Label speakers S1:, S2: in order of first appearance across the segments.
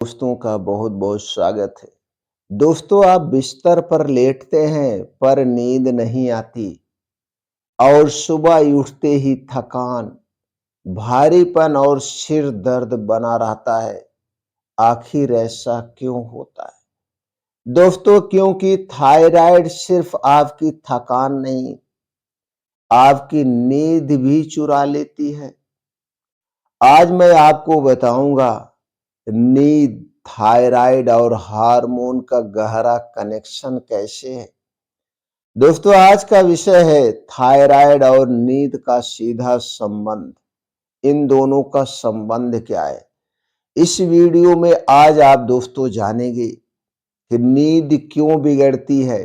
S1: दोस्तों का बहुत बहुत स्वागत है। दोस्तों, आप बिस्तर पर लेटते हैं पर नींद नहीं आती और सुबह उठते ही थकान, भारीपन और सिर दर्द बना रहता है। आखिर ऐसा क्यों होता है? दोस्तों, क्योंकि थायराइड सिर्फ आपकी थकान नहीं, आपकी नींद भी चुरा लेती है। आज मैं आपको बताऊंगा नींद, थायराइड और हार्मोन का गहरा कनेक्शन कैसे है। दोस्तों, आज का विषय है थायराइड और नींद का सीधा संबंध। इन दोनों का संबंध क्या है? इस वीडियो में आज आप दोस्तों जानेंगे कि नींद क्यों बिगड़ती है,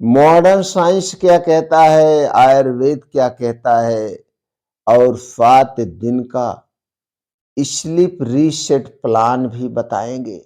S1: मॉडर्न साइंस क्या कहता है, आयुर्वेद क्या कहता है, और 7 दिन का स्लीप रीसेट प्लान भी बताएंगे।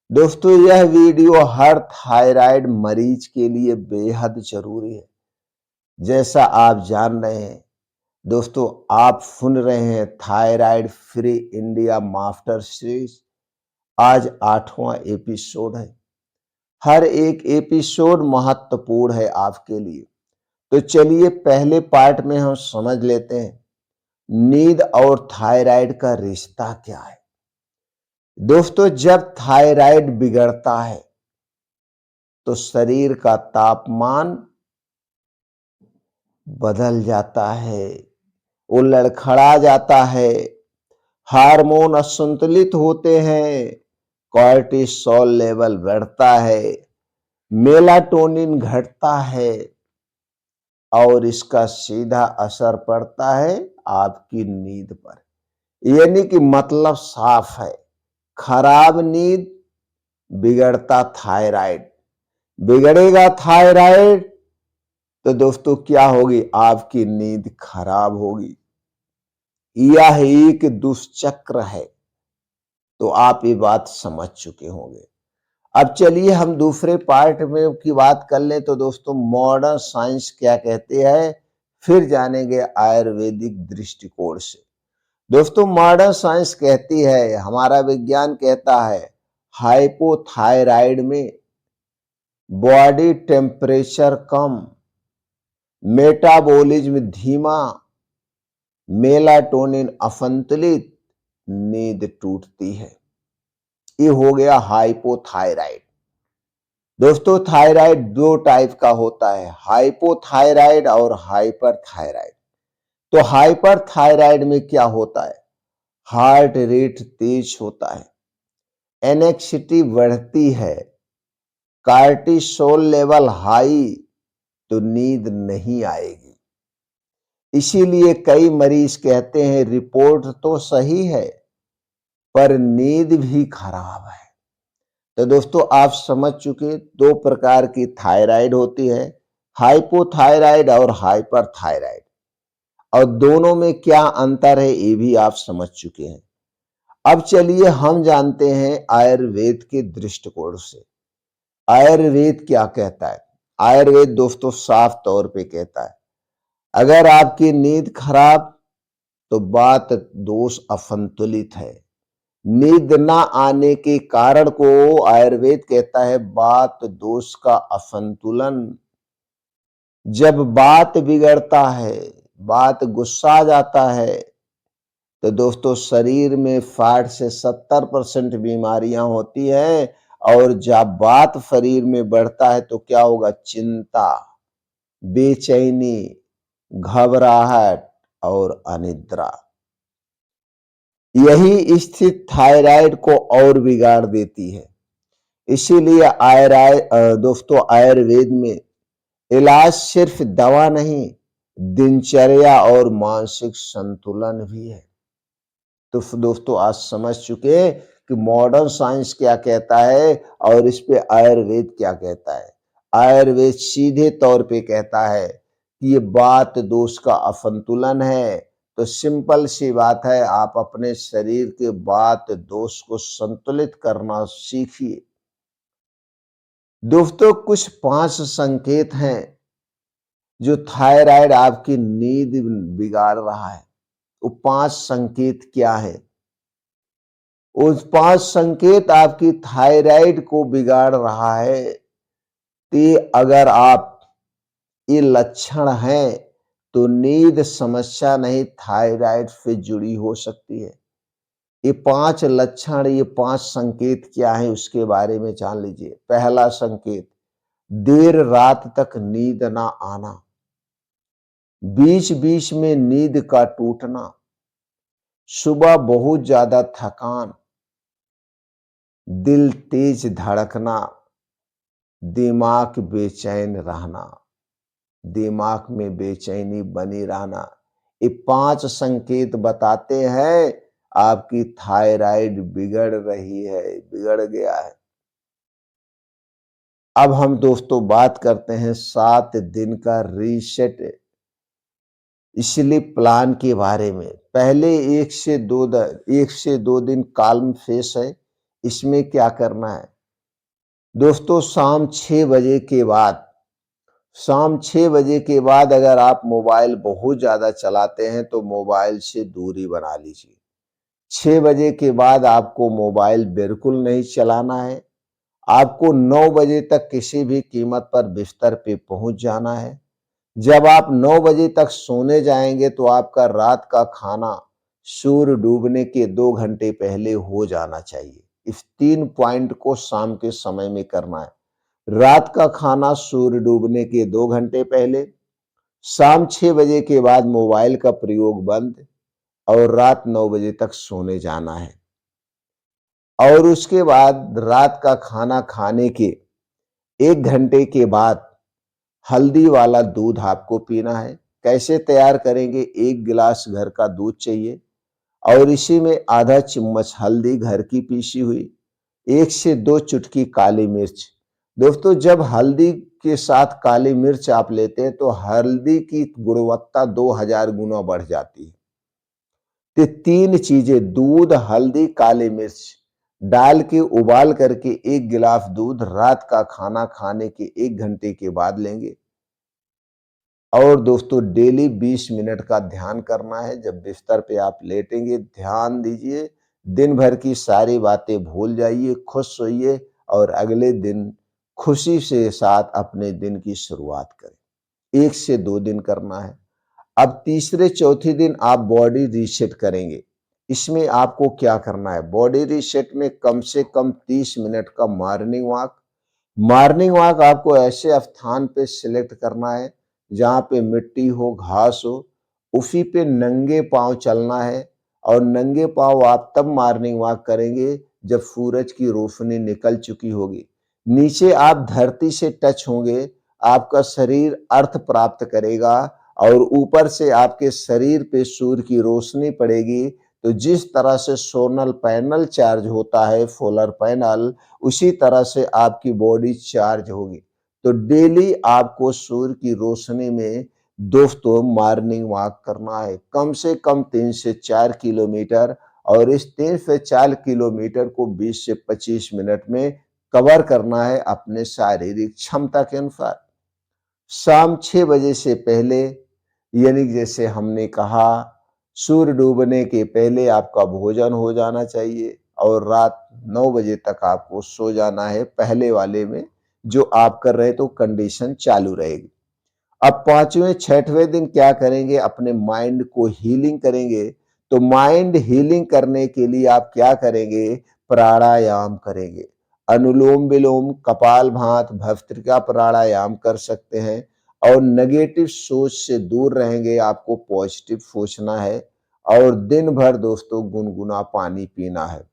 S1: दोस्तों, यह वीडियो हर थायराइड मरीज के लिए बेहद जरूरी है। जैसा आप जान रहे हैं दोस्तों, आप सुन रहे हैं thyroid free India master series. आज 8वां एपिसोड है। हर एक एपिसोड महत्वपूर्ण है आपके लिए। तो चलिए पहले पार्ट में हम समझ लेते हैं नींद और थायराइड का रिश्ता क्या है। दोस्तों, जब थायराइड बिगड़ता है तो शरीर का तापमान बदल जाता है, वो लड़खड़ा जाता है, हार्मोन असंतुलित होते हैं, कॉर्टिसोल लेवल बढ़ता है, मेलाटोनिन घटता है और इसका सीधा असर पड़ता है आपकी नींद पर। यानी कि मतलब साफ है, खराब नींद, बिगड़ता थायराइड। बिगड़ेगा थायराइड तो दोस्तों क्या होगी? आपकी नींद खराब होगी। यह एक दुष्चक्र है। तो आप ये बात समझ चुके होंगे। अब चलिए हम दूसरे पार्ट में की बात कर लें। तो दोस्तों, मॉडर्न साइंस क्या कहते हैं, फिर जानेंगे आयुर्वेदिक दृष्टिकोण से। दोस्तों, मॉडर्न साइंस कहती है, हमारा विज्ञान कहता है, हाइपोथायराइड में बॉडी टेम्परेचर कम, मेटाबॉलिज्म धीमा, मेलाटोनिन असंतुलित, नींद टूटती है। ये हो गया हाइपोथायराइड। दोस्तों, थायराइड दो टाइप का होता है, हाइपोथायराइड और हाइपरथायराइड। तो हाइपरथायराइड में क्या होता है? हार्ट रेट तेज होता है, एनेक्सिटी बढ़ती है, कार्टिसोल लेवल हाई, तो नींद नहीं आएगी। इसीलिए कई मरीज कहते हैं रिपोर्ट तो सही है पर नींद भी खराब है। तो दोस्तों, आप समझ चुके दो प्रकार की थायराइड होती है, हाइपोथायराइड और हाइपरथायराइड, और दोनों में क्या अंतर है ये भी आप समझ चुके हैं। अब चलिए हम जानते हैं आयुर्वेद के दृष्टिकोण से आयुर्वेद क्या कहता है। आयुर्वेद दोस्तों साफ तौर पे कहता है, अगर आपकी नींद खराब तो बात दोष असंतुलित है। नींद ना आने के कारण को आयुर्वेद कहता है बात दोष का असंतुलन। जब बात बिगड़ता है, बात गुस्सा जाता है, तो दोस्तों शरीर में 60 से 70% बीमारियां होती है। और जब बात शरीर में बढ़ता है तो क्या होगा? चिंता, बेचैनी, घबराहट और अनिद्रा। यही स्थिति थायराइड को और बिगाड़ देती है। इसीलिए दोस्तों आयुर्वेद में इलाज सिर्फ दवा नहीं, दिनचर्या और मानसिक संतुलन भी है। तो दोस्तों आज समझ चुके कि मॉडर्न साइंस क्या कहता है और इस पे आयुर्वेद क्या कहता है। आयुर्वेद सीधे तौर पे कहता है कि ये बात दोष का असंतुलन है। तो सिंपल सी बात है, आप अपने शरीर के बात दोष को संतुलित करना सीखिए। दोस्तों, कुछ 5 संकेत हैं जो थायराइड आपकी नींद बिगाड़ रहा है। वो 5 संकेत क्या है? उस 5 संकेत आपकी थायराइड को बिगाड़ रहा है। तो अगर आप ये लक्षण हैं, तो नींद समस्या नहीं, थायराइड से जुड़ी हो सकती है। ये 5 लक्षण, ये 5 संकेत क्या हैं उसके बारे में जान लीजिए। पहला संकेत, देर रात तक नींद ना आना, बीच-बीच में नींद का टूटना, सुबह बहुत ज्यादा थकान, दिल तेज धड़कना, दिमाग बेचैन रहना, दिमाग में बेचैनी बनी रहना। ये 5 संकेत बताते हैं आपकी थायराइड बिगड़ रही है, बिगड़ गया है। अब हम दोस्तों बात करते हैं 7 दिन का रीसेट स्लीप प्लान के बारे में। पहले 1 से 2 दिन काल्म फेस है। इसमें क्या करना है? दोस्तों शाम 6 बजे के बाद अगर आप मोबाइल बहुत ज़्यादा चलाते हैं तो मोबाइल से दूरी बना लीजिए। 6 बजे के बाद आपको मोबाइल बिल्कुल नहीं चलाना है। आपको 9 बजे तक किसी भी कीमत पर बिस्तर पे पहुँच जाना है। जब आप 9 बजे तक सोने जाएँगे तो आपका रात का खाना सूर्य डूबने के 2 घंटे पहले हो जाना चाहिए। इस 3 पॉइंट को शाम के समय में करना है। रात का खाना सूर्य डूबने के 2 घंटे पहले, शाम 6 बजे के बाद मोबाइल का प्रयोग बंद और रात 9 बजे तक सोने जाना है। और उसके बाद रात का खाना खाने के 1 घंटे के बाद हल्दी वाला दूध आपको पीना है। कैसे तैयार करेंगे? 1 गिलास घर का दूध चाहिए और इसी में आधा चम्मच हल्दी घर की पीसी हुई, 1 से 2 चुटकी काली मिर्च। दोस्तों जब हल्दी के साथ काली मिर्च आप लेते हैं तो हल्दी की गुणवत्ता 2000 गुना बढ़ जाती है। तो 3 चीजें दूध, हल्दी, काली मिर्च डाल के उबाल करके 1 गिलास दूध रात का खाना खाने के 1 घंटे के बाद लेंगे। और दोस्तों डेली 20 मिनट का ध्यान करना है। जब बिस्तर पे आप लेटेंगे ध्यान दीजिए, दिन भर की सारी बातें भूल जाइए, खुश सोइए और अगले दिन खुशी से साथ अपने दिन की शुरुआत करें। 1 से 2 दिन करना है। अब तीसरे चौथे दिन आप बॉडी रीसेट करेंगे। इसमें आपको क्या करना है? बॉडी रीसेट में कम से कम 30 मिनट का मॉर्निंग वॉक आपको ऐसे स्थान पे सिलेक्ट करना है जहाँ पे मिट्टी हो, घास हो, उसी पे नंगे पांव चलना है। और नंगे पांव आप तब मॉर्निंग वॉक करेंगे जब सूरज की रोशनी निकल चुकी होगी। नीचे आप धरती से टच होंगे, आपका शरीर अर्थ प्राप्त करेगा और ऊपर से आपके शरीर पे सूर्य की रोशनी पड़ेगी। तो जिस तरह से सोलर पैनल चार्ज होता है, सोलर पैनल, उसी तरह से आपकी बॉडी चार्ज होगी। तो डेली आपको सूर्य की रोशनी में दोस्तों मॉर्निंग वॉक करना है, कम से कम 3 से 4 किलोमीटर। और इस 3 से 4 किलोमीटर को 20 से 25 मिनट में कवर करना है अपने शारीरिक क्षमता के अनुसार। शाम 6 बजे से पहले, यानी जैसे हमने कहा, सूर्य डूबने के पहले आपका भोजन हो जाना चाहिए और रात 9 बजे तक आपको सो जाना है। पहले वाले में जो आप कर रहे तो कंडीशन चालू रहेगी। अब 5वें 6वें दिन क्या करेंगे? अपने माइंड को हीलिंग करेंगे। तो माइंड हीलिंग करने के लिए आप क्या करेंगे? प्राणायाम करेंगे। अनुलोम विलोम, कपालभाति, भस्त्रिका प्राणायाम कर सकते हैं। और नेगेटिव सोच से दूर रहेंगे, आपको पॉजिटिव सोचना है। और दिन भर दोस्तों गुनगुना पानी पीना है।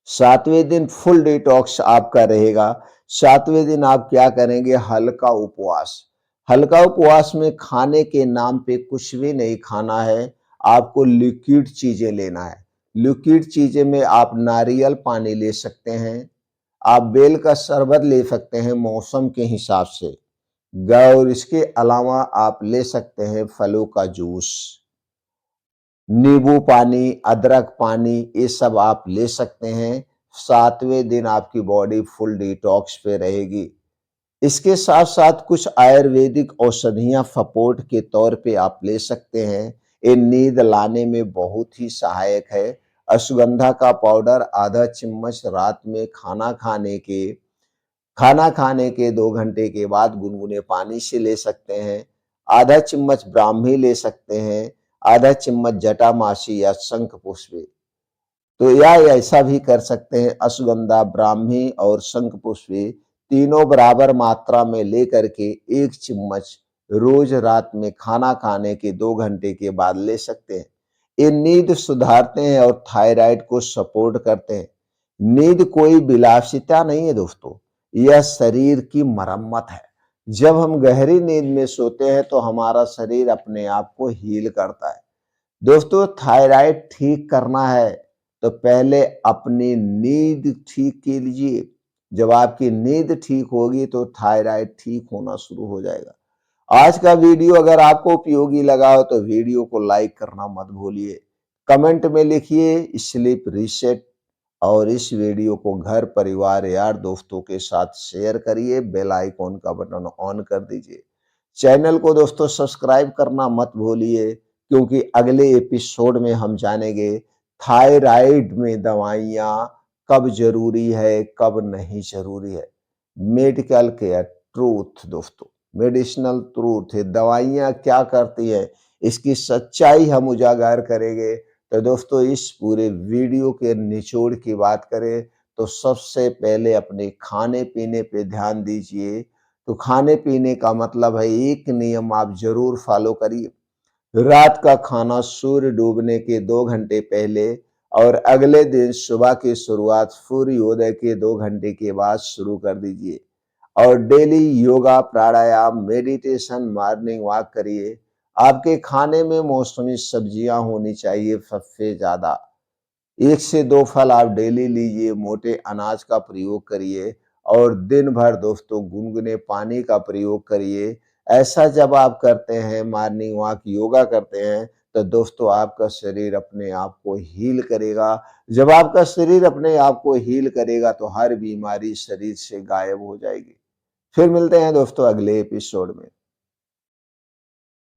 S1: 7वें दिन फुल डिटॉक्स आपका रहेगा। 7वें दिन आप क्या करेंगे? हल्का उपवास। हल्का उपवास में खाने के नाम पे कुछ भी नहीं खाना है, आपको लिक्विड चीजें लेना है। लिक्विड चीजें में आप नारियल पानी ले सकते हैं, आप बेल का शरबत ले सकते हैं मौसम के हिसाब से, और इसके अलावा आप ले सकते हैं फलों का जूस, नींबू पानी, अदरक पानी, ये सब आप ले सकते हैं। 7वें दिन आपकी बॉडी फुल डिटॉक्स पे रहेगी। इसके साथ-साथ कुछ आयुर्वेदिक औषधियाँ सपोर्ट के तौर पे आप ले सकते हैं। ये नींद लाने में बहुत ही सहायक है। अश्वगंधा का पाउडर आधा चम्मच रात में खाना खाने के 2 घंटे के बाद गुनगुने पानी से ले सकते हैं। आधा चम्मच ब्राह्मी ले सकते हैं, आधा चम्मच जटामासी या शंखपुष्पी। तो या ऐसा भी कर सकते हैं, अश्वगंधा, ब्राह्मी और शंखपुष्पी तीनों बराबर मात्रा में लेकर के 1 चम्मच रोज रात में खाना खाने के 2 घंटे के बाद ले सकते हैं। ये नींद सुधारते हैं और थायराइड को सपोर्ट करते हैं। नींद कोई विलासिता नहीं है दोस्तों, यह शरीर की मरम्मत है। जब हम गहरी नींद में सोते हैं तो हमारा शरीर अपने आप को हील करता है। दोस्तों, थायराइड ठीक करना है तो पहले अपनी नींद ठीक कीजिए। जब आपकी नींद ठीक होगी तो थायराइड ठीक होना शुरू हो जाएगा। आज का वीडियो अगर आपको उपयोगी लगा हो तो वीडियो को लाइक करना मत भूलिए। कमेंट में लिखिए स्लीप रीसेट और इस वीडियो को घर परिवार यार दोस्तों के साथ शेयर करिए। बेल आइकॉन का बटन ऑन कर दीजिए। चैनल को दोस्तों सब्सक्राइब करना मत भूलिए, क्योंकि अगले एपिसोड में हम जानेंगे थायराइड में दवाइयाँ कब जरूरी है, कब नहीं जरूरी है। मेडिकल केयर ट्रूथ दोस्तों, मेडिसिनल ट्रूथ है, दवाइयाँ क्या करती है इसकी सच्चाई हम उजागर करेंगे। तो दोस्तों, इस पूरे वीडियो के निचोड़ की बात करें तो सबसे पहले अपने खाने पीने पे ध्यान दीजिए। तो खाने पीने का मतलब है, एक नियम आप जरूर फॉलो करिए। रात का खाना सूर्य डूबने के 2 घंटे पहले और अगले दिन सुबह की शुरुआत सूर्योदय के 2 घंटे के बाद शुरू कर दीजिए। और डेली योगा, प्राणायाम, मेडिटेशन, मॉर्निंग वॉक करिए। आपके खाने में मौसमी सब्जियां होनी चाहिए सबसे ज्यादा। 1 से 2 फल आप डेली लीजिए, मोटे अनाज का प्रयोग करिए और दिन भर दोस्तों गुनगुने पानी का प्रयोग करिए। ऐसा जब आप करते हैं, मॉर्निंग वॉक, योगा करते हैं, तो दोस्तों आपका शरीर अपने आप को हील करेगा। जब आपका शरीर अपने आप को हील करेगा तो हर बीमारी शरीर से गायब हो जाएगी। फिर मिलते हैं दोस्तों अगले एपिसोड में।